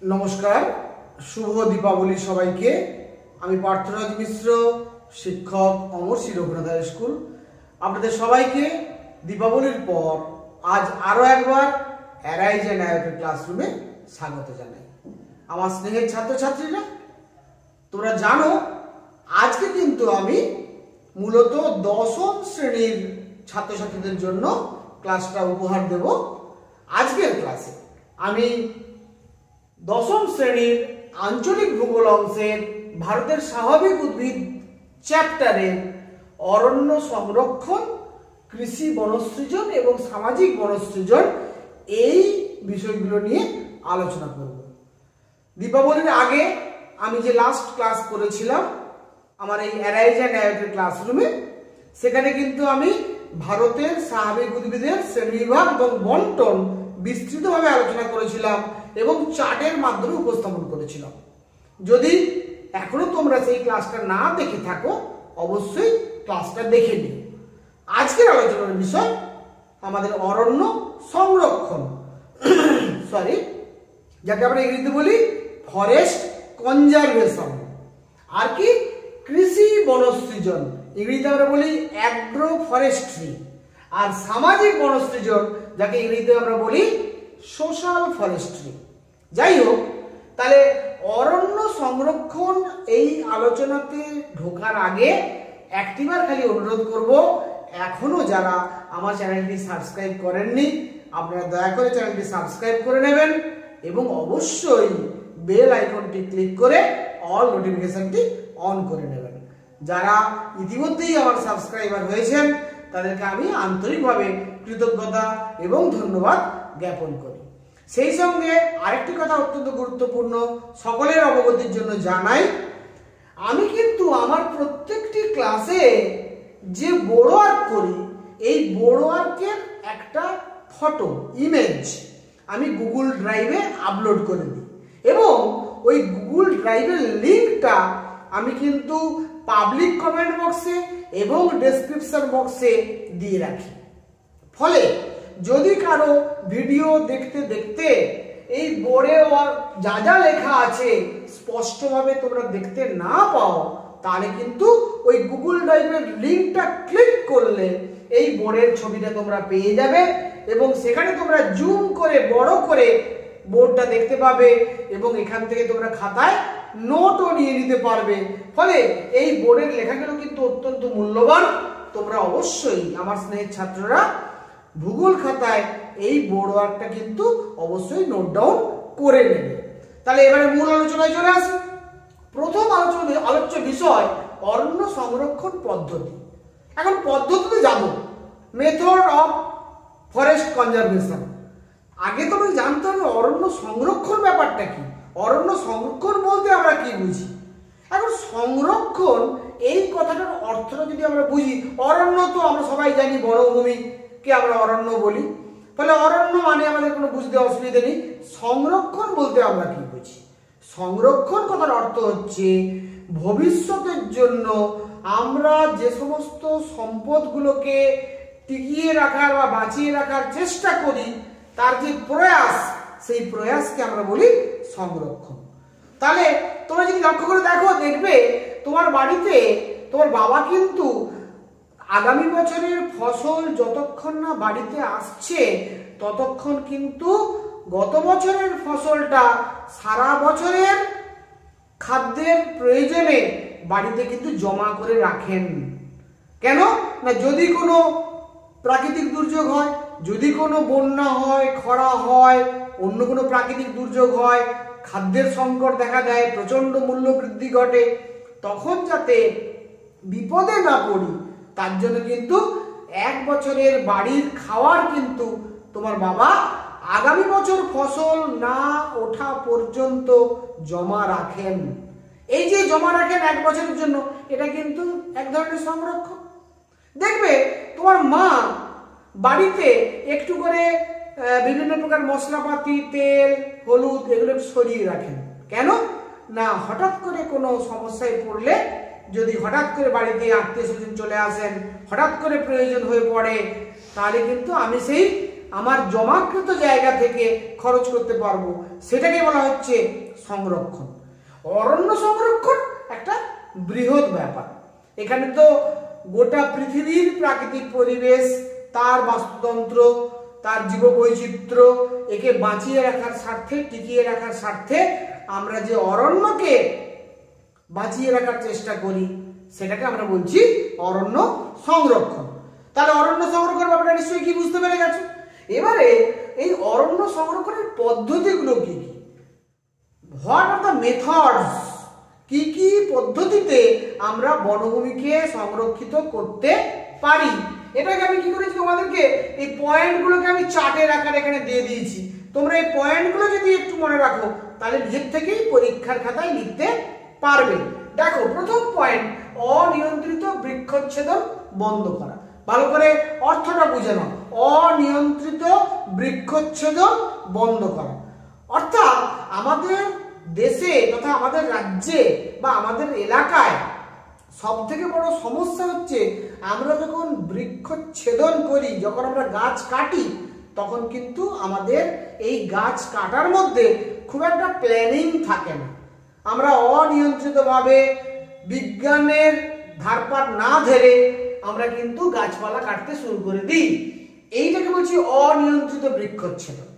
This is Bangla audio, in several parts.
নমস্কার, শুভ দীপাবলি সবাইকে। আমি পার্থরাজ মিশ্র, শিক্ষক অমরশী রঘুনাথ হাই স্কুল। আপনাদের সবাইকে দীপাবলির পর আজ আরো একবার অ্যারাইজ অ্যান্ড অ্যাওয়েকের ক্লাসরুমে স্বাগত জানাই। আমার স্নেহের ছাত্রছাত্রীরা, তোমরা জানো আজকে কিন্তু আমি মূলত দশম শ্রেণীর ছাত্রছাত্রীদের জন্য ক্লাসটা উপহার দেব। আজকের ক্লাসে আমি দশম শ্রেণীর আঞ্চলিক ভূগোল অংশের ভারতের স্বাভাবিক উদ্ভিদ চ্যাপ্টারে অরণ্য সংরক্ষণ, কৃষি বনসৃজন এবং সামাজিক বনসৃজন এই বিষয়গুলো নিয়ে আলোচনা করব। দীপাবলির আগে আমি যে লাস্ট ক্লাস করেছিলাম আমার এই অ্যারাইজ অ্যান্ড অ্যাওয়েকের ক্লাসরুমে, সেখানে কিন্তু আমি ভারতের স্বাভাবিক উদ্ভিদের শ্রেণীবিভাগ এবং বন্টন বিস্তৃতভাবে আলোচনা করেছিলাম এবং চার্টের মাধ্যমে উপস্থাপন করেছিলাম। যদি এখনো তোমরা সেই ক্লাসটা না দেখে থাকো, অবশ্যই ক্লাসটা দেখে নিও। আজকের আলোচনার বিষয় আমাদের অরণ্য সংরক্ষণ, যাকে আমরা ইংরেজিতে বলি ফরেস্ট কনজারভেশন, আর কি কৃষি বনসৃজন, ইংরেজিতে আমরা বলি অ্যাগ্রো ফরেস্ট্রি, আর সামাজিক বনসৃজন যাকে ইংরেজিতে আমরা বলি সোশ্যাল ফরেস্ট্রি। যাই হোক, তাহলে অরণ্য সংরক্ষণ এই আলোচনাতে ঢোকার আগে একটিবার খালি অনুরোধ করব, এখনো যারা আমার চ্যানেলটি সাবস্ক্রাইব করেননি আপনারা দয়া করে চ্যানেলটি সাবস্ক্রাইব করে নেবেন এবং অবশ্যই বেল আইকনটি ক্লিক করে অল নোটিফিকেশনটি অন করে নেবেন। যারা ইতিমধ্যেই আমার সাবস্ক্রাইবার হয়েছেন তাদেরকে আমি আন্তরিকভাবে কৃতজ্ঞতা এবং ধন্যবাদ জ্ঞাপন করি। সেই সঙ্গে আরেকটি কথা অত্যন্ত গুরুত্বপূর্ণ সকলের অবগতির জন্য জানাই, আমি কিন্তু আমার প্রত্যেকটি ক্লাসে যে বোর্ড ওয়ার্ক করি এই বোর্ড ওয়ার্কের একটা ফটো ইমেজ আমি গুগল ড্রাইভে আপলোড করে দিই এবং ওই গুগল ড্রাইভের লিঙ্কটা আমি কিন্তু পাবলিক কমেন্ট বক্সে এবং ডেসক্রিপশন বক্সে দিয়ে রাখি। ফলে যদি কারো ভিডিও দেখতে দেখতে এই বোর্ডে যা যা লেখা আছে স্পষ্টভাবে তোমরা দেখতে না পাও, তাহলে কিন্তু ওই গুগল ড্রাইভের লিঙ্কটা ক্লিক করলে এই বোর্ডের ছবিটা তোমরা পেয়ে যাবে এবং সেখানে তোমরা জুম করে বড় করে বোর্ডটা দেখতে পাবে এবং এখান থেকে তোমরা খাতায় নোটও নিয়ে নিতে পারবে। ফলে এই বোর্ডের লেখাগুলো কিন্তু অত্যন্ত মূল্যবান। তোমরা অবশ্যই আমার স্নেহের ছাত্ররা ভূগোল খাতায় এই বোর্ড ওয়ার্কটা কিন্তু অবশ্যই নোট ডাউন করে নেবে। তাহলে এবারে মূল আলোচনায় চলে আসি। প্রথম আলোচ্য বিষয় অরণ্য সংরক্ষণ পদ্ধতি। এখন পদ্ধতিতে যাব, মেথড অফ ফরেস্ট কনজারভেশন। আগে তোমাকে জানতে হবে অরণ্য সংরক্ষণ ব্যাপারটা কি, অরণ্য সংরক্ষণ বলতে আমরা কি বুঝি। এখন সংরক্ষণ এই কথাটার অর্থটা যদি আমরা বুঝি, অরণ্য তো আমরা সবাই জানি বনভূমিকে আমরা অরণ্য বলি, ফলে অরণ্য মানে আমাদের কোনো বুঝতে অসুবিধা নেই। সংরক্ষণ বলতে আমরা কি বুঝি? সংরক্ষণ কথার অর্থ হচ্ছে ভবিষ্যতের জন্য আমরা যে সমস্ত সম্পদগুলোকে টিকিয়ে রাখার বা বাঁচিয়ে রাখার চেষ্টা করি তার যে প্রয়াস, সেই প্রয়াসকে আমরা বলি সংরক্ষণ। তাহলে তোমরা যদি লক্ষ্য করে দেখবে তোমার বাড়িতে তোমার বাবা কিন্তু আগামী বছরের ফসল যতক্ষণ না বাড়িতে আসছে ততক্ষণ কিন্তু গত বছরের ফসলটা সারা বছরের খাদ্যের প্রয়োজনে বাড়িতে কিন্তু জমা করে রাখেন। কেন না, যদি কোনো প্রাকৃতিক দুর্যোগ হয়, যদি কোনো বন্যা হয়, খরা হয়, অন্য কোনো প্রাকৃতিক দুর্যোগ হয়, খাদ্যের সংকট দেখা দেয়, প্রচন্ড মূল্য বৃদ্ধি ঘটে, তখন যাতে বিপদে না পড়ি তার জন্য কিন্তু এক বছরের বাড়ির খাওয়ার কিন্তু তোমার বাবা আগামী বছর ফসল না ওঠা পর্যন্ত জমা রাখেন। এই যে জমা রাখেন এক বছরের জন্য, এটা কিন্তু এক ধরনের সংরক্ষণ। দেখবে তোমার মা বাড়িতে একটু করে বিভিন্ন প্রকার মশলাপাতি, তেল, হলুদ এগুলো সরিয়ে রাখেন। কেন না, হঠাৎ করে কোনো সমস্যায় পড়লে, যদি হঠাৎ করে বাড়িতে আত্মীয় স্বজন চলে আসেন, হঠাৎ করে প্রয়োজন হয়ে পড়ে, তাহলে কিন্তু আমি সেই আমার জমাকৃত জায়গা থেকে খরচ করতে পারবো, সেটাকে বলা হচ্ছে সংরক্ষণ। অরণ্য সংরক্ষণ একটা বৃহৎ ব্যাপার। এখানে তো গোটা পৃথিবীর প্রাকৃতিক পরিবেশ, তার বাস্তুতন্ত্র, তার জীববৈচিত্র্য, একে বাঁচিয়ে রাখার স্বার্থে, টিকিয়ে রাখার স্বার্থে আমরা যে অরণ্যকে বাঁচিয়ে রাখার চেষ্টা করি, সেটাকে আমরা বলছি অরণ্য সংরক্ষণ। তাহলে অরণ্য সংরক্ষণ ব্যাপারটা নিশ্চয়ই কি বুঝতে পেরে গেছো। এবারে এই অরণ্য সংরক্ষণের পদ্ধতিগুলো কি কি, হোয়াট আর দ্য মেথডস, কি কি পদ্ধতিতে আমরা বনভূমিকে সংরক্ষিত করতে পারি, এটাকে আমি কি করেছি তোমাদেরকে এই পয়েন্টগুলোকে আমি চার্টের আকারে এখানে দিয়ে দিয়েছি। তোমরা এই পয়েন্টগুলো যদি একটু মনে রাখো তাহলে নিজের থেকেই পরীক্ষার খাতায় লিখতে পারবে। দেখো, প্রথম পয়েন্ট, অনিয়ন্ত্রিত বৃক্ষচ্ছেদন বন্ধ করা। ভালো করে অর্থটা বুঝে নাও, অনিয়ন্ত্রিত বৃক্ষচ্ছেদন বন্ধ করা। অর্থাৎ আমাদের দেশে তথা আমাদের রাজ্যে বা আমাদের এলাকায় সব থেকে বড় সমস্যা হচ্ছে আমরা যখন বৃক্ষচ্ছেদন করি, যখন আমরা গাছ কাটি, তখন কিন্তু আমাদের এই গাছ কাটার মধ্যে খুব একটা প্ল্যানিং থাকে না। আমরা অনিয়ন্ত্রিতভাবে বিজ্ঞানের ধারপাট না ধরে আমরা কিন্তু গাছপালা কাটতে শুরু করে দিই। এইটাকে বলছি অনিয়ন্ত্রিত বৃক্ষচ্ছেদন।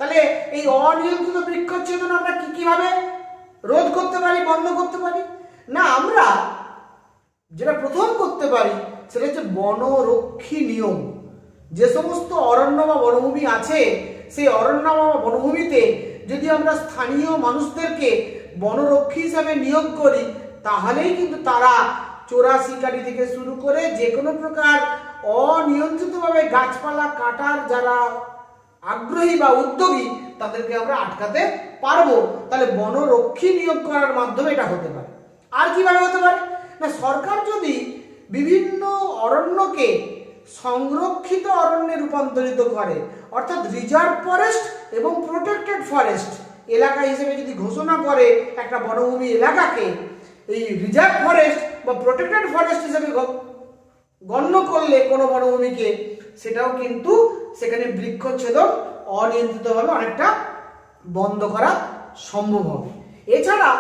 তাহলে এই অনিয়ন্ত্রিত বৃক্ষচ্ছেদন আমরা কিভাবে রোধ করতে পারি, বন্ধ করতে পারি? না, আমরা যেটা প্রথম করতে পারি সেটা হচ্ছে বনরক্ষী নিয়ম। যে সমস্ত অরণ্য বা বনভূমি আছে, সেই অরণ্য বা বনভূমিতে যদি আমরা স্থানীয় মানুষদেরকে বনরক্ষী হিসাবে নিয়োগ করি, তাহলেই কিন্তু তারা চোরা শিকারি থেকে শুরু করে যে কোনো প্রকার অনিয়ন্ত্রিতভাবে গাছপালা কাটার যারা আগ্রহী বা উদ্যোগী, তাদেরকে আমরা আটকাতে পারবো। তাহলে বনরক্ষী নিয়োগ করার মাধ্যমে এটা হতে পারে। আর কিভাবে হতে পারে না, সরকার যদি বিভিন্ন অরণ্যকে সংরক্ষিত অরণ্যে রূপান্তরিত করে, অর্থাৎ রিজার্ভ ফরেস্ট এবং প্রোটেক্টেড ফরেস্ট এলাকা হিসেবে যদি ঘোষণা করে একটা বনভূমি এলাকাকে, এই রিজার্ভ ফরেস্ট বা প্রোটেক্টেড ফরেস্ট হিসেবে গণ্য করলে কোনো বনভূমিকে, সেটাও কিন্তু সেখানে বৃক্ষচ্ছেদন অনিয়ন্ত্রিতভাবে অনেকটা বন্ধ করা সম্ভব হবে। এছাড়া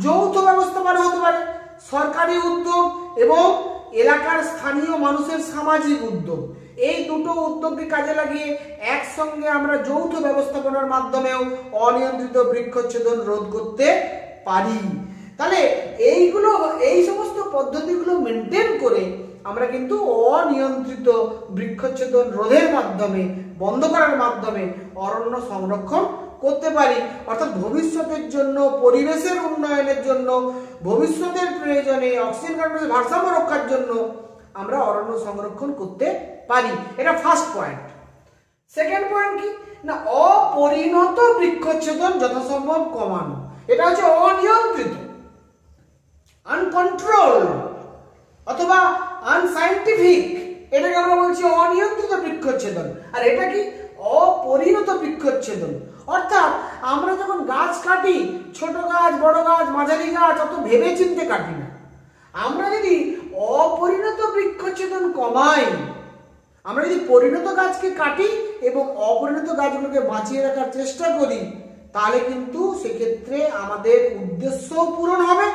যৌথ ব্যবস্থাপনা হতে পারে, সরকারি উদ্যোগ এবং এলাকার স্থানীয় মানুষের সামাজিক উদ্যোগ, এই দুটো উদ্যোগকে কাজে লাগিয়ে একসঙ্গে আমরা যৌথ ব্যবস্থাপনার মাধ্যমেও অনিয়ন্ত্রিত বৃক্ষচ্ছেদন রোধ করতে পারি। তাহলে এই সমস্ত পদ্ধতিগুলো মেনটেন করে আমরা কিন্তু অনিয়ন্ত্রিত বৃক্ষচ্ছেদন রোধের মাধ্যমে, বন্ধ করার মাধ্যমে অরণ্য সংরক্ষণ করতে পারি। অর্থাৎ ভবিষ্যতের জন্য, পরিবেশের উন্নয়নের জন্য, ভবিষ্যতের প্রয়োজনে অক্সিজেন কার্বনের ভারসাম্য রক্ষার জন্য আমরা অরণ্য সংরক্ষণ করতে পারি। এটা ফার্স্ট পয়েন্ট। সেকেন্ড পয়েন্ট কি না, অপরিণত বৃক্ষচ্ছেদন যথাসম্ভব কমানো। এটা হচ্ছে অনিয়ন্ত্রিত, আনকন্ট্রোল অথবা আনসাইন্টিফিক, এটাকে আমরা বলছি অনিয়ন্ত্রিত বৃক্ষচ্ছেদন। আর এটা কি অপরিণত বৃক্ষচ্ছেদন। অর্থাৎ আমরা যখন গাছ কাটি, ছোট গাছ, বড় গাছ, মাঝারি গাছ, অত ভেবে চিন্তে কাটি না। আমরা যদি অপরিণত বৃক্ষচ্ছেদন কমাই, আমরা যদি পরিণত গাছকে কাটি এবং অপরিণত গাছগুলোকে বাঁচিয়ে রাখার চেষ্টা করি, তাহলে কিন্তু সেক্ষেত্রে আমাদের উদ্দেশ্য পূরণ হবে,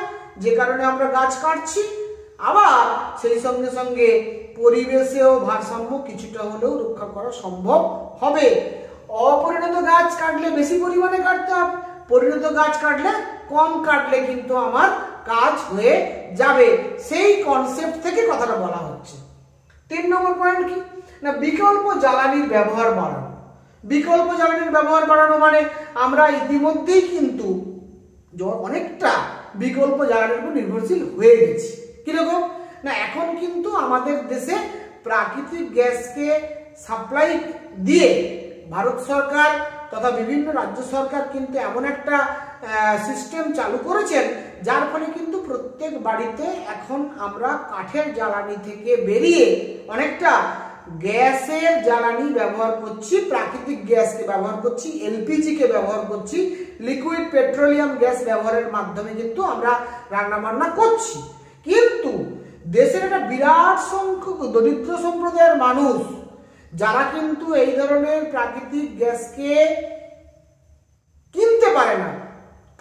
যে কারণে আমরা গাছ কাটছি। আবার সেই সঙ্গে সঙ্গে পরিবেশেও ভারসাম্য কিছুটা হলেও রক্ষা করা সম্ভব হবে। অপরিণত গাছ কাটলে বেশি পরিমাণে কাটতে হবে, পরিণত গাছ কাটলে কম কাটলে কিন্তু আমার কাজ হয়ে যাবে। সেই কনসেপ্ট থেকে কথাটা বলা হচ্ছে। 3 নম্বর পয়েন্ট কি না, বিকল্প জ্বালানির ব্যবহার বাড়ানো। বিকল্প জ্বালানির ব্যবহার বাড়ানো মানে আমরা ইতিমধ্যেই কিন্তু অনেকটা বিকল্প জ্বালানির উপর নির্ভরশীল হয়ে গেছি। কিরকম না, এখন কিন্তু আমাদের দেশে প্রাকৃতিক গ্যাসকে সাপ্লাই দিয়ে ভারত সরকার তথা বিভিন্ন রাজ্য সরকার কিন্তু এমন একটা সিস্টেম চালু করেছেন, যার ফলে কিন্তু প্রত্যেক বাড়িতে এখন আমরা কাঠের জ্বালানি থেকে বেরিয়ে অনেকটা গ্যাসের জ্বালানি ব্যবহার করছি, প্রাকৃতিক গ্যাসকে ব্যবহার করছি, এলপিজিকে ব্যবহার করছি, লিকুইড পেট্রোলিয়াম গ্যাস ব্যবহারের মাধ্যমে কিন্তু আমরা রান্না বান্না করছি। কিন্তু দেশের একটা বিরাট সংখ্যক দরিদ্র সম্প্রদায়ের মানুষ যারা কিন্তু এই ধরনের প্রাকৃতিক গ্যাসকে কিনতে পারে না,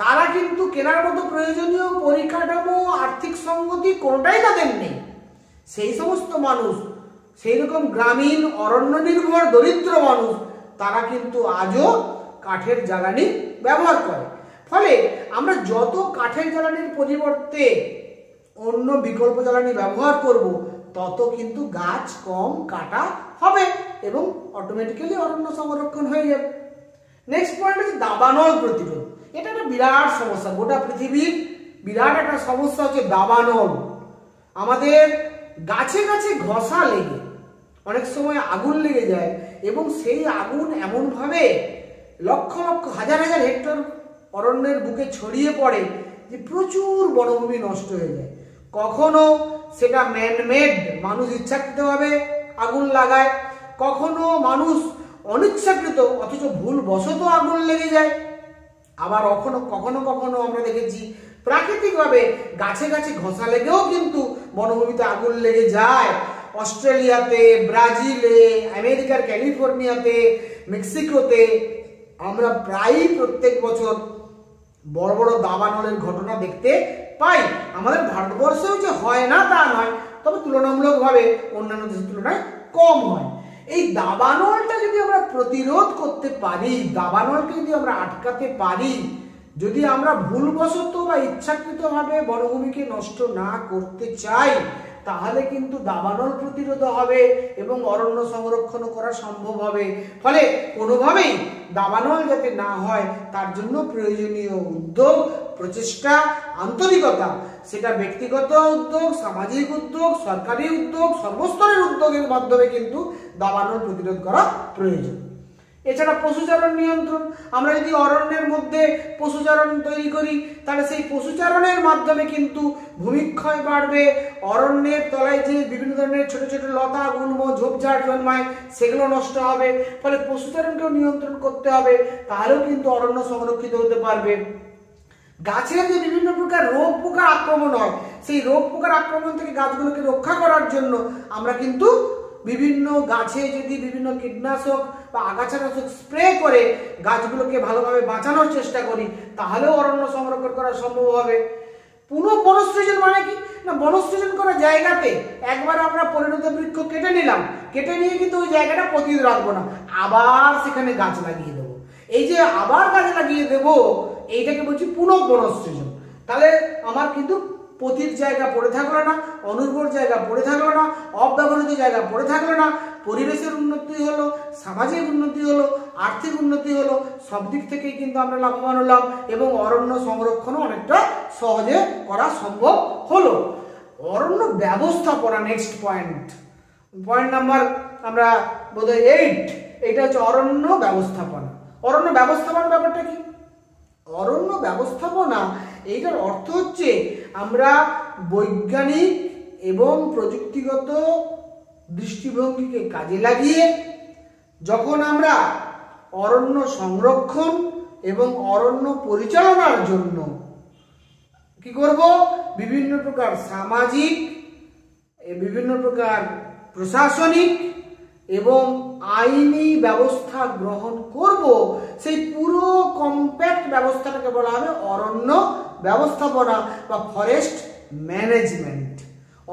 তারা কিন্তু কেনার মতো প্রয়োজনীয় পরিকাঠামো, আর্থিক সঙ্গতি কোনোটাই তাদের নেই। সেই সমস্ত মানুষ, সেই রকম গ্রামীণ অরণ্য নির্ভর দরিদ্র মানুষ, তারা কিন্তু আজও কাঠের জ্বালানি ব্যবহার করে। ফলে আমরা যত কাঠের জ্বালানির পরিবর্তে অন্য বিকল্প জ্বালানি ব্যবহার করব, তত কিন্তু গাছ কম কাটা হবে এবং অটোমেটিক্যালি অরণ্য সংরক্ষণ হয়ে যাবে। নেক্সট পয়েন্ট হচ্ছে দাবানল প্রতিরোধ। এটা একটা বিরাট সমস্যা, গোটা পৃথিবীর বিরাট একটা সমস্যা হচ্ছে দাবানল। আমাদের গাছে গাছে ঘষা লেগে অনেক সময় আগুন লেগে যায় এবং সেই আগুন এমনভাবে লক্ষ লক্ষ হাজার হাজার হেক্টর অরণ্যের বুকে ছড়িয়ে পড়ে যে প্রচুর বনভূমি নষ্ট হয়ে যায়। কখনো সেটা ম্যানমেড, মানুষ ইচ্ছাকৃতভাবে আগুন লাগায়, কখনো মানুষ অনিচ্ছাকৃত অথচ ভুলবশত আগুন লেগে যায়। আবার কখনো কখনো আমরা দেখেছি প্রাকৃতিকভাবে গাছে গাছে ঘষা লেগেও কিন্তু বনভূমিতে আগুন লেগে যায়। অস্ট্রেলিয়াতে, ব্রাজিলে, আমেরিকার ক্যালিফোর্নিয়াতে, মেক্সিকোতে আমরা প্রায়ই প্রত্যেক বছর বড় বড় দাবানলের ঘটনা দেখতে পাই। আমাদের ভারতবর্ষেও যে হয় না তা নয়, তবে তুলনামূলকভাবে অন্যান্য দেশের তুলনায় কম হয়। এই দাবানলটা যদি আমরা প্রতিরোধ করতে পারি, দাবানলকে যদি আমরা আটকাতে পারি, যদি আমরা ভুলবশত বা ইচ্ছাকৃতভাবে বনভূমিকে নষ্ট না করতে চাই, তাহলে কিন্তু দাবানল প্রতিরোধ হবে এবং অরণ্য সংরক্ষণ করা সম্ভব হবে। ফলে কোনোভাবেই দাবানল যাতে না হয় তার জন্য প্রয়োজনীয় উদ্যোগ, প্রচেষ্টা, আন্তরিকতা, সেটা ব্যক্তিগত উদ্যোগ, সামাজিক উদ্যোগ, সরকারি উদ্যোগ, সর্বস্তরের উদ্যোগের মাধ্যমে কিন্তু দাবানল প্রতিরোধ করা প্রয়োজন। এছাড়া পশুচারণ নিয়ন্ত্রণ, আমরা যদি অরণ্যের মধ্যে পশুচারণ তৈরি করি, তাহলে সেই পশুচারণের মাধ্যমে কিন্তু ভূমিক্ষয় বাড়বে, অরণ্যের তলায় যে বিভিন্ন ধরনের ছোট ছোট লতা, গুল্ম, ঝোপঝাড় জন্মায় সেগুলো নষ্ট হবে। ফলে পশুচারণকেও নিয়ন্ত্রণ করতে হবে, তাহলেও কিন্তু অরণ্য সংরক্ষিত হতে পারবে। গাছের যে বিভিন্ন প্রকার রোগ পোকার আক্রমণ হয়, সেই রোগ পোকার আক্রমণ থেকে গাছগুলোকে রক্ষা করার জন্য আমরা কিন্তু বিভিন্ন গাছে যদি বিভিন্ন কীটনাশক বা আগাছানাশক স্প্রে করে গাছগুলোকে ভালোভাবে বাঁচানোর চেষ্টা করি, তাহলেও অরণ্য সংরক্ষণ করা সম্ভব হবে। পুনঃ বনসৃজন মানে কি না, বনসৃজন করা জায়গাতে একবার আমরা পরিণত বৃক্ষ কেটে নিলাম, কেটে নিয়ে কিন্তু ওই জায়গাটা পতিত রাখবো না, আবার সেখানে গাছ লাগিয়ে দেবো। এই যে আবার গাছ লাগিয়ে দেবো, এইটাকে বলছি পুনঃ বনসৃজন। তাহলে আমার কিন্তু পতির জায়গা পড়ে থাকলো না, অনুর্বর জায়গা পড়ে থাকলো না, অব্যবহৃত জায়গা পড়ে থাকলো না, পরিবেশের উন্নতি হলো, সামাজিক উন্নতি হলো, আর্থিক উন্নতি হলো, সব দিক থেকেই কিন্তু আমরা লাভবান হলাম এবং অরণ্য সংরক্ষণও অনেকটা সহজে করা সম্ভব হলো। অরণ্য ব্যবস্থাপনা, নেক্সট পয়েন্ট, পয়েন্ট নাম্বার আমরা বোধহয় 8, এটা হচ্ছে অরণ্য ব্যবস্থাপনা। অরণ্য ব্যবস্থাপনা ব্যাপারটা কি? অরণ্য ব্যবস্থাপনা এইটার অর্থ হচ্ছে আমরা বৈজ্ঞানিক এবং প্রযুক্তিগত দৃষ্টিভঙ্গিকে কাজে লাগিয়ে যখন আমরা অরণ্য সংরক্ষণ এবং অরণ্য পরিচালনার জন্য কি করব, বিভিন্ন প্রকার সামাজিক, বিভিন্ন প্রকার প্রশাসনিক এবং আইনি ব্যবস্থা গ্রহণ করব, সেই পুরো কম্প্যাক্ট ব্যবস্থাটাকে বলা হবে অরণ্য ব্যবস্থাপনা বা ফরেস্ট ম্যানেজমেন্ট।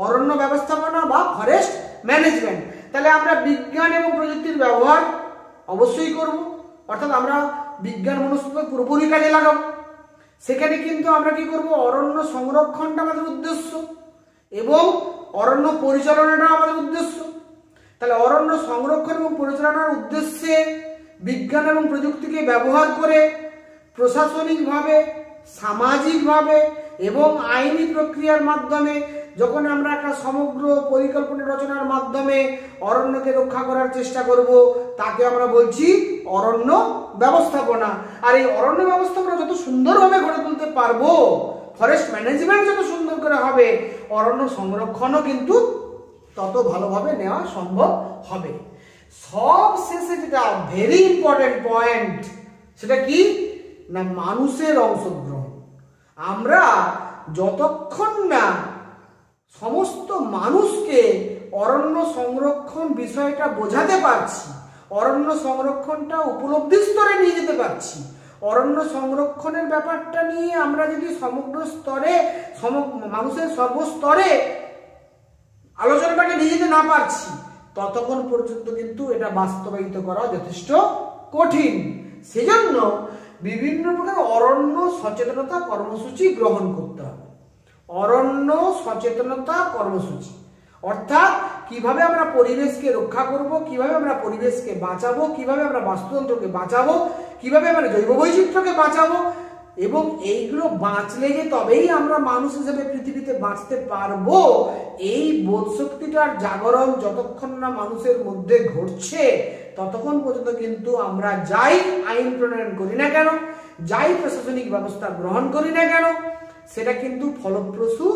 অরণ্য ব্যবস্থাপনা বা ফরেস্ট ম্যানেজমেন্ট। তাহলে আমরা বিজ্ঞান এবং প্রযুক্তির ব্যবহার অবশ্যই করব, অর্থাৎ আমরা বিজ্ঞান মনস্ককে পুরোপুরি কাজে লাগাবো। সেখানে কিন্তু আমরা কি করব, অরণ্য সংরক্ষণটা আমাদের উদ্দেশ্য এবং অরণ্য পরিচালনাটা আমাদের উদ্দেশ্য। তাহলে অরণ্য সংরক্ষণ এবং পরিচালনার উদ্দেশ্যে বিজ্ঞান এবং প্রযুক্তিকে ব্যবহার করে প্রশাসনিকভাবে, সামাজিকভাবে এবং আইনি প্রক্রিয়ার মাধ্যমে যখন আমরা একটা সমগ্র পরিকল্পনা রচনার মাধ্যমে অরণ্যকে রক্ষা করার চেষ্টা করব, তাকে আমরা বলছি অরণ্য ব্যবস্থাপনা। আর এই অরণ্য ব্যবস্থাপনা যত সুন্দরভাবে গড়ে তুলতে পারবো, ফরেস্ট ম্যানেজমেন্ট যত সুন্দর করে হবে, অরণ্য সংরক্ষণও কিন্তু তত ভালোভাবে নেওয়া সম্ভব হবে। সব শেষে যেটা ভেরি ইম্পর্টেন্ট পয়েন্ট, সেটা কি না, মানুষের অংশগ্রহণ। আমরা যতক্ষণ না সমস্ত মানুষকে অরণ্য সংরক্ষণ বিষয়টা বোঝাতে পারছি, অরণ্য সংরক্ষণটা উপলব্ধি স্তরে নিয়ে যেতে পারছি, অরণ্য সংরক্ষণের ব্যাপারটা নিয়ে আমরা যদি সমগ্র স্তরে মানুষের সর্বস্তরে আলোচনাটাকে নিয়ে যেতে না পারছি, ততক্ষণ পর্যন্ত কিন্তু এটা বাস্তবায়িত করা যথেষ্ট কঠিন। সেজন্য বিভিন্ন প্রকার অরণ্য সচেতনতা কর্মসূচি গ্রহণ করতে হবে। অরণ্য সচেতনতা কর্মসূচি অর্থাৎ কিভাবে আমরা পরিবেশকে রক্ষা করব, কিভাবে আমরা পরিবেশকে বাঁচাবো, কিভাবে আমরা বাস্তুতন্ত্রকে বাঁচাবো, কিভাবে আমরা জৈব বৈচিত্র্যকে বাঁচাবো, এবং এইগুলো বাঁচলে যে তবেই আমরা মানুষ হিসেবে পৃথিবীতে বাঁচতে পারবো, এই বোধশক্তিটার জাগরণ যতক্ষণ না মানুষের মধ্যে ঘটছে ততক্ষণ পর্যন্ত কিন্তু আমরা যাই আইন প্রণয়ন করি না কেন, যাই প্রশাসনিক ব্যবস্থা গ্রহণ করি না কেন, সেটা কিন্তু ফলপ্রসূ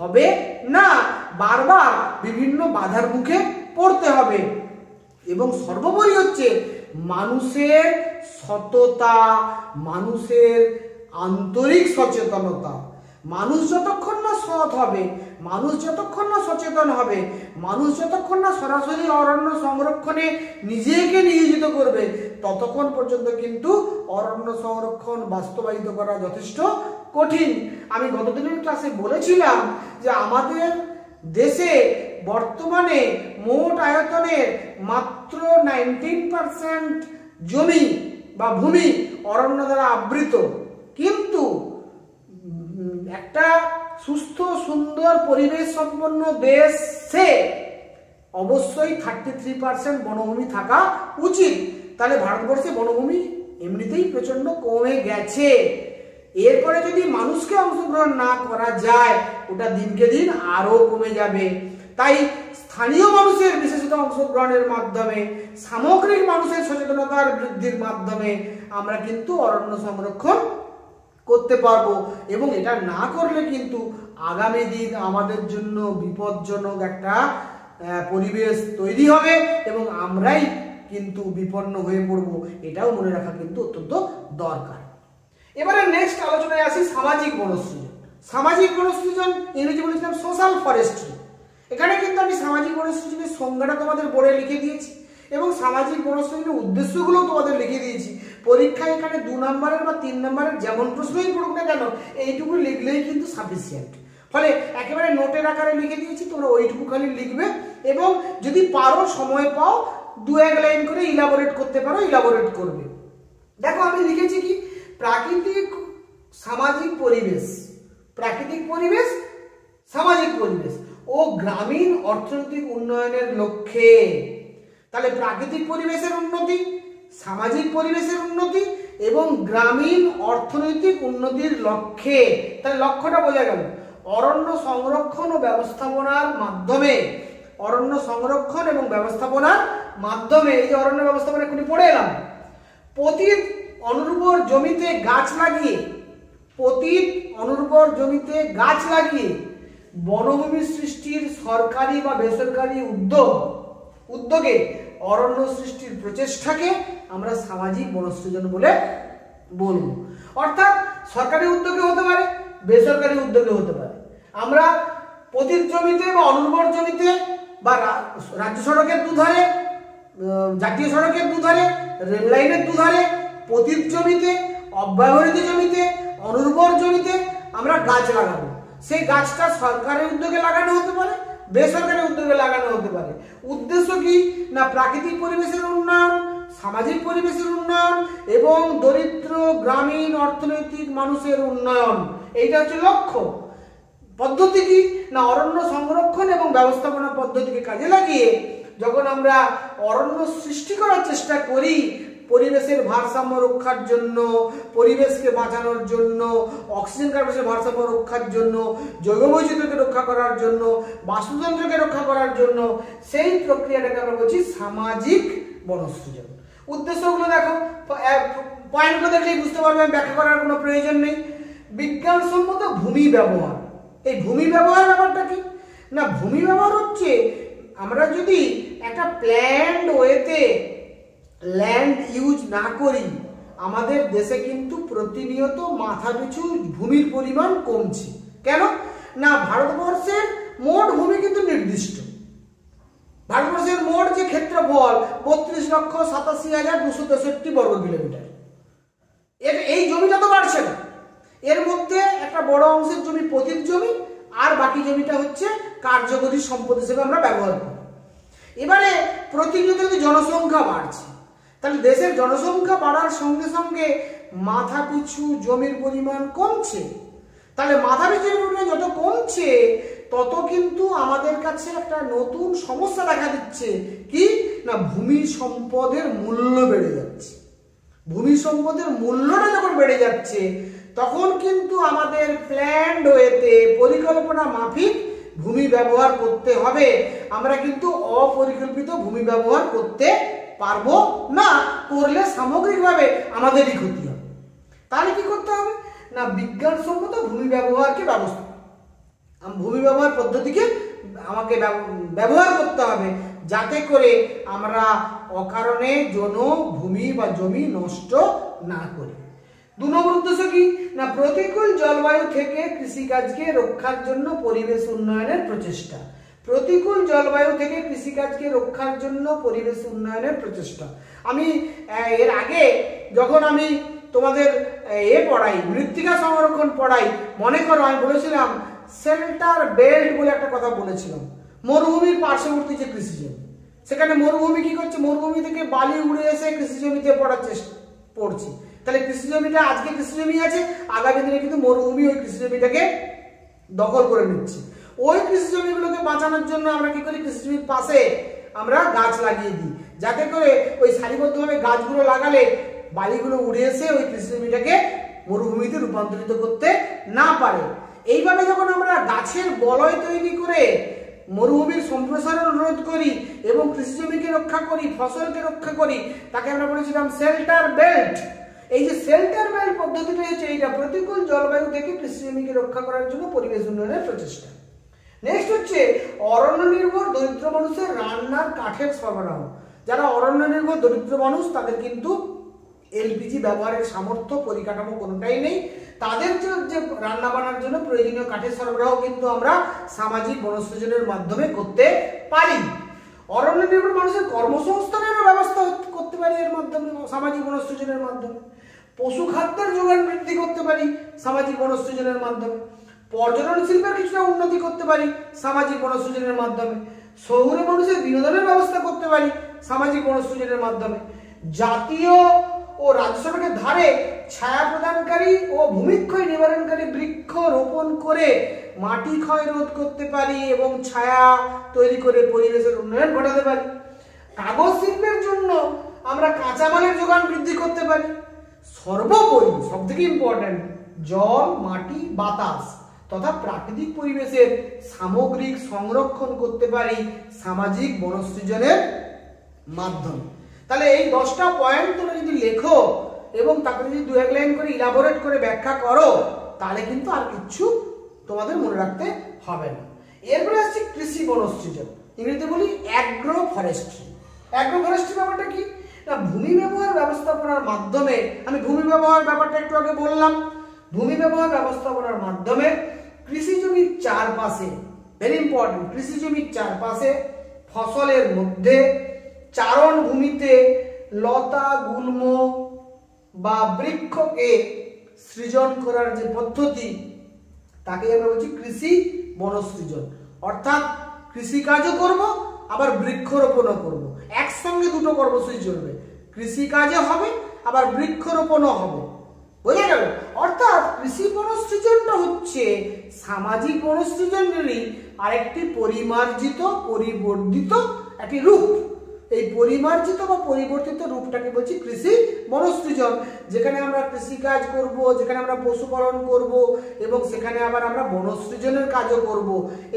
হবে না, বারবার বিভিন্ন বাধার মুখে পড়তে হবে। এবং সর্বোপরি হচ্ছে মানুষের সততা, মানুষের আন্তরিক সচেতনতা। মানুষ যতক্ষণ না সৎ হবে, মানুষ যতক্ষণ না সচেতন হবে, মানুষ যতক্ষণ না সরাসরি অরণ্য সংরক্ষণে নিজেকে নিয়োজিত করবে, ততক্ষণ পর্যন্ত কিন্তু অরণ্য সংরক্ষণ বাস্তবায়িত করা যথেষ্ট কঠিন। আমি গতদিনের ক্লাসে বলেছিলাম যে আমাদের দেশে বর্তমানে মোট আয়তনের মাত্র 19% জমি বা ভূমি অরণ্য দ্বারা আবৃত, কিন্তু একটা সুস্থ সুন্দর পরিবেশ সম্পন্ন দেশে অবশ্যই 33% বনভূমি থাকা উচিত। তাহলে ভারতবর্ষে বনভূমি এমনিতেই প্রচন্ড কমে গেছে, এরপরে যদি মানুষকে অংশগ্রহণ না করা যায় ওটা দিনকে দিন আরো কমে যাবে। তাই স্থানীয় মানুষের বিশেষত অংশগ্রহণের মাধ্যমে, সামগ্রিক মানুষের সচেতনতার বৃদ্ধির মাধ্যমে আমরা কিন্তু অরণ্য সংরক্ষণ করতে পারবো। এবং এটা না করলে কিন্তু আগামী দিন আমাদের জন্য বিপজ্জনক একটা পরিবেশ তৈরি হবে এবং আমরাই কিন্তু বিপন্ন হয়ে পড়বো, এটাও মনে রাখা কিন্তু অত্যন্ত দরকার। এবারে নেক্সট আলোচনায় আসি সামাজিক বনসৃজন। সামাজিক বনসৃজন ইংরেজি বলেছিলাম সোশ্যাল ফরেস্ট্রি। এখানে কিন্তু আমি সামাজিক বনসৃজনের সংজ্ঞাটা তোমাদের বোর্ডে লিখে দিয়েছি এবং সামাজিক বনসৃজনের উদ্দেশ্যগুলো তোমাদের লিখে দিয়েছি। পরীক্ষায় এখানে 2 নম্বরের বা 3 নম্বরের যেমন প্রশ্নই পড়ুক না কেন এইটুকু লিখলেই কিন্তু সাফিসিয়েন্ট। ফলে একেবারে নোটের আকারে লিখে দিয়েছি, তোমরা ওইটুকু খালি লিখবে এবং যদি পারো সময় পাও 2-1 লাইন করে ইলাবোরেট করতে পারো, ইলাবোরেট করবে। দেখো আমি লিখেছি কি, প্রাকৃতিক সামাজিক পরিবেশ, প্রাকৃতিক পরিবেশ, সামাজিক পরিবেশ ও গ্রামীণ অর্থনৈতিক উন্নয়নের লক্ষ্যে। তাহলে প্রাকৃতিক পরিবেশের উন্নতি, সামাজিক পরিবেশের উন্নতি এবং গ্রামীণ অর্থনৈতিক উন্নতির লক্ষ্যে। তাহলে লক্ষ্যটা বোঝা গেল। অরণ্য সংরক্ষণ ও ব্যবস্থাপনার মাধ্যমে, অরণ্য সংরক্ষণ এবং ব্যবস্থাপনার মাধ্যমে, এই যে অরণ্য ব্যবস্থাপনা এখনই পড়ে এলাম, পতিত অনুর্বর জমিতে গাছ লাগিয়ে, পতিত অনুর্বর জমিতে গাছ লাগিয়ে বনভূমি সৃষ্টির সরকারি বা বেসরকারি উদ্যোগে অরণ্য সৃষ্টির প্রচেষ্টাকে আমরা সামাজিক বনসৃজন বলে বলবো। অর্থাৎ সরকারি উদ্যোগে হতে পারে, বেসরকারি উদ্যোগে হতে পারে। আমরা পতিত জমিতে বা অনুর্বর জমিতে বা রাজ্য সড়কের দুধারে, জাতীয় সড়কের দুধারে, রেল লাইনের দুধারে, পতিত জমিতে, অব্যবহৃত জমিতে, অনুর্বর জমিতে আমরা গাছ লাগাবো। সেই গাছটা সরকারের উদ্যোগে লাগানো হতে পারে, বেসরকারি উদ্যোগে লাগানো হতে পারে। উদ্দেশ্য কি না, প্রাকৃতিক পরিবেশের উন্নয়ন, সামাজিক পরিবেশের উন্নয়ন এবং দরিদ্র গ্রামীণ অর্থনৈতিক মানুষের উন্নয়ন, এইটা হচ্ছে লক্ষ্য। পদ্ধতি কি না, অরণ্য সংরক্ষণ এবং ব্যবস্থাপনা পদ্ধতিকে কাজে লাগিয়ে যখন আমরা অরণ্য সৃষ্টি করার চেষ্টা করি, পরিবেশের ভারসাম্য রক্ষার জন্য, পরিবেশকে বাঁচানোর জন্য, অক্সিজেন কার্বনের ভারসাম্য রক্ষার জন্য, জৈব বৈচিত্র্যকে রক্ষা করার জন্য, বাস্তুতন্ত্রকে রক্ষা করার জন্য, সেই প্রক্রিয়াটাকে আমরা বলছি সামাজিক বনসৃজন। উদ্দেশ্যগুলো দেখো, পয়েন্টগুলো দেখলেই বুঝতে পারবে, ব্যাখ্যা করার কোনো প্রয়োজন নেই। বিজ্ঞানসম্মত ভূমি ব্যবহার। এই ভূমি ব্যবহার ব্যাপারটা কি না, ভূমি ব্যবহার হচ্ছে আমরা যদি একটা প্ল্যান্ড ওয়েতে ল্যান্ড ইউজ না করি, আমাদের দেশে কিন্তু প্রতিনিয়ত মাথাপিছু ভূমির পরিমাণ কমছে। কেন না, ভারতবর্ষের মোট ভূমি কিন্তু নির্দিষ্ট, ভারতবর্ষের মোট যে ক্ষেত্রফল 32,87,263 বর্গ কিলোমিটার। এই জমিটা তো বাড়ছে না, এর মধ্যে একটা বড় অংশের জমি পতিত জমি, আর বাকি জমিটা হচ্ছে কার্যকরী সম্পদ হিসেবে আমরা ব্যবহার করি। এবারে প্রতিনিয়ত যদি জনসংখ্যা বাড়ছে, তাহলে দেশের জনসংখ্যা বাড়ার সঙ্গে সঙ্গে মাথাপিছু জমির পরিমাণ কমছে। তাহলে মাথাপিছু জমির পরিমাণ যত কমছে তত কিন্তু আমাদের কাছে একটা নতুন সমস্যা দেখা দিচ্ছে, কি না ভূমি সম্পদের মূল্য বেড়ে যাচ্ছে। ভূমি সম্পদের মূল্যটা যখন বেড়ে যাচ্ছে তখন কিন্তু আমাদের প্ল্যান্ড ওয়েতে পরিকল্পনা মাফিক ভূমি ব্যবহার করতে হবে। আমরা কিন্তু অপরিকল্পিত ভূমি ব্যবহার করতে পারবো না, করলে সামগ্রিকভাবে আমাদেরই ক্ষতি হবে। তাহলে কি করতে হবে না বিজ্ঞানসম্মত ভূমি ব্যবহারকে ভূমি ব্যবহার পদ্ধতিকে আমাকে ব্যবহার করতে হবে, যাতে করে আমরা অকারণে ভূমি বা জমি নষ্ট না করি। 2 নম্বর উদ্দেশ্য কি না প্রতিকূল জলবায়ু থেকে কৃষিকাজকে রক্ষার জন্য পরিবেশ উন্নয়নের প্রচেষ্টা। প্রতিকূল জলবায়ু থেকে কৃষিকাজকে রক্ষার জন্য পরিবেশ উন্নয়নের প্রচেষ্টা। আমি এর আগে যখন আমি তোমাদের পড়াই, মৃত্তিকা সংরক্ষণ পড়াই, মনে করো আমি বলেছিলাম শেল্টার বেল্ট বলে একটা কথা বলেছিলাম। মরুভূমির পার্শ্ববর্তী যে কৃষি জমি, সেখানে মরুভূমি কি করছে, মরুভূমি থেকে বালি উড়ে এসে কৃষি জমিতে পড়ছে। তাহলে কৃষি জমিটা আজকে কৃষি জমি আছে, আগামী দিনে কিন্তু মরুভূমি ওই কৃষি জমিটাকে দখল করে নিচ্ছে। ওই কৃষি জমিগুলোকে বাঁচানোর জন্য আমরা কি করি, কৃষি জমির পাশে আমরা গাছ লাগিয়ে দিই, যাতে করে ওই সারিবদ্ধভাবে গাছগুলো লাগালে বালিগুলো উড়ে এসে ওই কৃষি জমিটাকে মরুভূমিতে রূপান্তরিত করতে না পারে। এইভাবে যখন আমরা গাছের বলয় তৈরি করে মরুভূমির সম্প্রসারণ রোধ করি এবং কৃষি জমিকে রক্ষা করি, ফসলকে রক্ষা করি, তাকে আমরা বলেছিলাম শেল্টার বেল্ট। এই যে শেল্টার বেল্ট পদ্ধতিটা হচ্ছে এইটা প্রতিকূল জলবায়ু থেকে কৃষি জমিকে রক্ষা করার জন্য পরিবেশ উন্নয়নের প্রচেষ্টা। নেক্সট হচ্ছে অরণ্য নির্ভর দরিদ্র মানুষের রান্নার কাঠের সরবরাহ। যারা অরণ্য নির্ভর দরিদ্র মানুষ তাদের কিন্তু এলপিজি ব্যবহারের সামর্থ্য পরিকাঠামো কোনোটাই নেই, তাদের যে রান্না বান্নার জন্য প্রয়োজনীয় কাঠের সরবরাহ কিন্তু আমরা সামাজিক বনসৃজনের মাধ্যমে করতে পারি। অরণ্য নির্ভর মানুষের কর্মসংস্থানেরও ব্যবস্থা করতে পারি এর মাধ্যমে, সামাজিক বনসৃজনের মাধ্যমে। পশু খাদ্যের যোগান বৃদ্ধি করতে পারি সামাজিক বনসৃজনের মাধ্যমে। পর্যটন শিল্পের কিছুটা উন্নতি করতে পারি সামাজিক বনসৃজনের মাধ্যমে। শহুরে মানুষের বিনোদনের ব্যবস্থা করতে পারি সামাজিক বনসৃজনের মাধ্যমে। জাতীয় ও রাজ্য সড়কের ধারে ছায়া প্রদানকারী ও ভূমিক্ষয় নিবারণকারী বৃক্ষ রোপণ করে মাটি ক্ষয় রোধ করতে পারি এবং ছায়া তৈরি করে পরিবেশের উন্নয়ন ঘটাতে পারি। কাগজ শিল্পের জন্য আমরা কাঁচামালের যোগান বৃদ্ধি করতে পারি। সর্বোপরি সবথেকে ইম্পর্টেন্ট, জল, মাটি, বাতাস তথা প্রাকৃতিক পরিবেশের সামগ্রিক সংরক্ষণ করতে পারি সামাজিক বনসৃজনের মাধ্যমে। তাহলে এই 10টা পয়েন্ট তোমরা যদি লেখো এবং তাকে যদি 2-1 লাইন করে ইলাবোরেট করে ব্যাখ্যা করো, তাহলে কিন্তু আর কিছু তোমাদের মনে রাখতে হবে না। এরপরে আসছে কৃষি বনসৃজন, ইংরেজিতে বলি অ্যাগ্রো ফরেস্ট্রি। অ্যাগ্রো ফরেস্ট্রি ব্যাপারটা কি না ভূমি ব্যবহার ব্যবস্থাপনার মাধ্যমে, আমি ভূমি ব্যবহার ব্যাপারটা একটু আগে বললাম, ভূমি ব্যবহার ব্যবস্থাপনার মাধ্যমে কৃষি জমির চারপাশে, ভেরি ইম্পর্টেন্ট, কৃষি জমির চারপাশে ফসলের মধ্যে চারণ ভূমিতে লতা গুল্ম বা বৃক্ষকে সৃজন করার যে পদ্ধতি তাকে আমরা বলছি কৃষি বনসৃজন। অর্থাৎ কৃষিকাজও করব আবার বৃক্ষরোপণও করব, একসঙ্গে দুটো কর্মসূচি চলবে, কৃষিকাজও হবে আবার বৃক্ষরোপণও হবে। বোঝা গেল? অর্থাৎ কৃষি বনসৃজনটা হচ্ছে সামাজিক বনসৃজনেরই আরেকটি পরিমার্জিত পরিবর্ধিত একটি রূপ। এই পরিমার্জিত বা পরিবর্তিত রূপটাকে বলছি কৃষি বনসৃজন, যেখানে আমরা কৃষিকাজ করব, যেখানে আমরা পশুপালন করব এবং সেখানে আবার আমরা বনসৃজনের কাজও করব।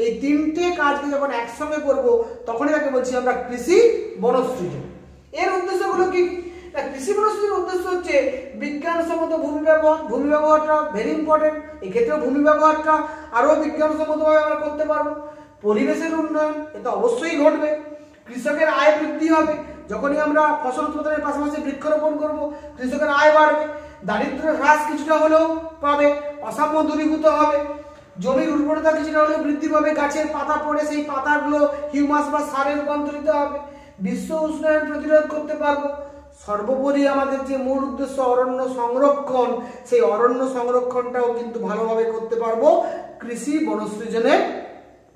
এই তিনটে কাজকে যখন একসঙ্গে করব তখনই তাকে বলছি আমরা কৃষি বনসৃজন। এর উদ্দেশ্যগুলো কি? কৃষি বনসৃজনের উদ্দেশ্য হচ্ছে বিজ্ঞানসম্মত ভূমি ব্যবহার। ভূমি ব্যবহারটা ভেরি ইম্পর্টেন্ট, এক্ষেত্রে ভূমি ব্যবহারটা আরো বিজ্ঞানসম্মতভাবে আমরা করতে পারবো। পরিবেশের উন্নয়ন এটা অবশ্যই ঘটবে। কৃষকের আয় বৃদ্ধি হবে, যখনই আমরা ফসল উৎপাদনের পাশাপাশি বৃক্ষরোপণ করব কৃষকের আয় বাড়বে, দারিদ্র্য হ্রাস কিছুটা হলেও পাবে, অসাম্য দূরীভূত হবে, জমির উর্বরতা কিছুটা হলেও বৃদ্ধি পাবে, গাছের পাতা পড়ে সেই পাতাগুলো হিউমাস বা সারে রূপান্তরিত হবে, বিশ্ব উষ্ণায়ন প্রতিরোধ করতে পারবো। সর্বোপরি আমাদের যে মূল উদ্দেশ্য অরণ্য সংরক্ষণ, সেই অরণ্য সংরক্ষণটাও কিন্তু ভালোভাবে করতে পারবো কৃষি বনসৃজনের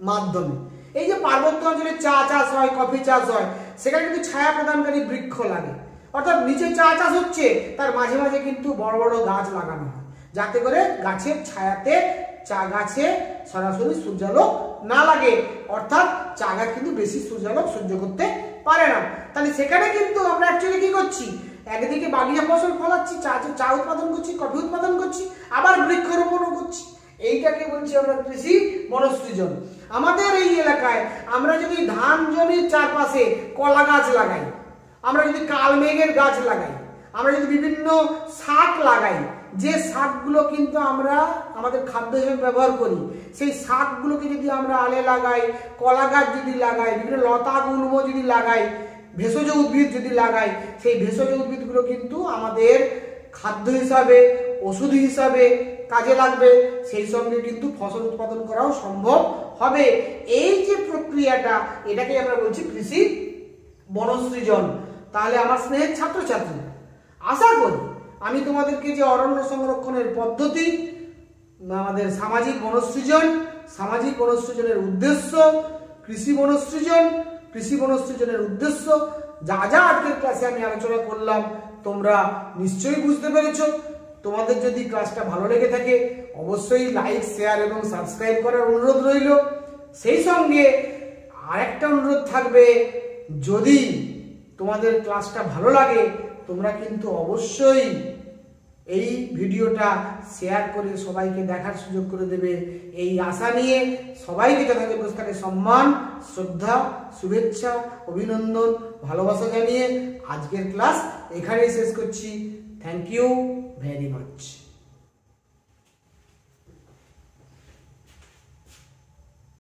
মাধ্যমে। এই যে পার্বত্য অঞ্চলে চা চাষ হয়, কফি চাষ হয়, সেখানে কিন্তু ছায়া প্রদানকারী বৃক্ষ লাগে, অর্থাৎ নিচে চা চাষ হচ্ছে, তার মাঝে মাঝে কিন্তু বড় বড় গাছ লাগানো হয়, যাতে করে গাছের ছায়াতে চা গাছে সরাসরি সূর্যালোক না লাগে, অর্থাৎ চা গাছ কিন্তু বেশি সূর্যালোক সহ্য করতে পারে না। তাহলে সেখানে কিন্তু আমরা অ্যাকচুয়ালি কি করছি, একদিকে বাগিচা ফসল ফলাচ্ছি, চা উৎপাদন করছি, কফি উৎপাদন করছি, আবার বৃক্ষরোপণও করছি। এইটাকে বলছি আমরা কৃষি বনসৃজন। আমাদের এই এলাকায় আমরা যদি ধান জমির চারপাশে কলা গাছ লাগাই, আমরা যদি কালমেঘের গাছ লাগাই, আমরা যদি বিভিন্ন শাক লাগাই, যে শাকগুলো কিন্তু আমরা আমাদের খাদ্য হিসেবে ব্যবহার করি, সেই শাকগুলোকে যদি আমরা আলে লাগাই, কলা গাছ যদি লাগাই, বিভিন্ন লতা গুল্ম যদি লাগাই, ভেষজ উদ্ভিদ যদি লাগাই, সেই ভেষজ উদ্ভিদগুলো কিন্তু আমাদের খাদ্য হিসাবে, ওষুধ হিসাবে কাজে লাগবে, সেই সঙ্গে কিন্তু ফসল উৎপাদন করাও সম্ভব হবে। এই যে প্রক্রিয়াটা, এটাকে আমরা বলছি কৃষি বনসৃজন। তাহলে আমার স্নেহের ছাত্রছাত্রী, আশা করি আমি তোমাদেরকে যে অরণ্য সংরক্ষণের পদ্ধতি, আমাদের সামাজিক বনসৃজন, সামাজিক বনসৃজনের উদ্দেশ্য, কৃষি বনসৃজনের উদ্দেশ্য, যা যা আজকের ক্লাসে আমি আলোচনা করলাম তোমরা নিশ্চয়ই বুঝতে পেরেছো। তোমাদের যদি ক্লাসটা ভালো লেগে থাকে অবশ্যই লাইক, শেয়ার এবং সাবস্ক্রাইব করার অনুরোধ রইল। সেই সঙ্গে আরেকটা অনুরোধ থাকবে, যদি তোমাদের ক্লাসটা ভালো লাগে তোমরা কিন্তু অবশ্যই এই ভিডিওটা শেয়ার করে সবাইকে দেখার সুযোগ করে দেবে। এই আশা নিয়ে সবাইকে যথাযোগ্য স্থানে সম্মান, শ্রদ্ধা, শুভেচ্ছা, অভিনন্দন, ভালোবাসা জানিয়ে আজকের ক্লাস এখানেই শেষ করছি। Thank you very much.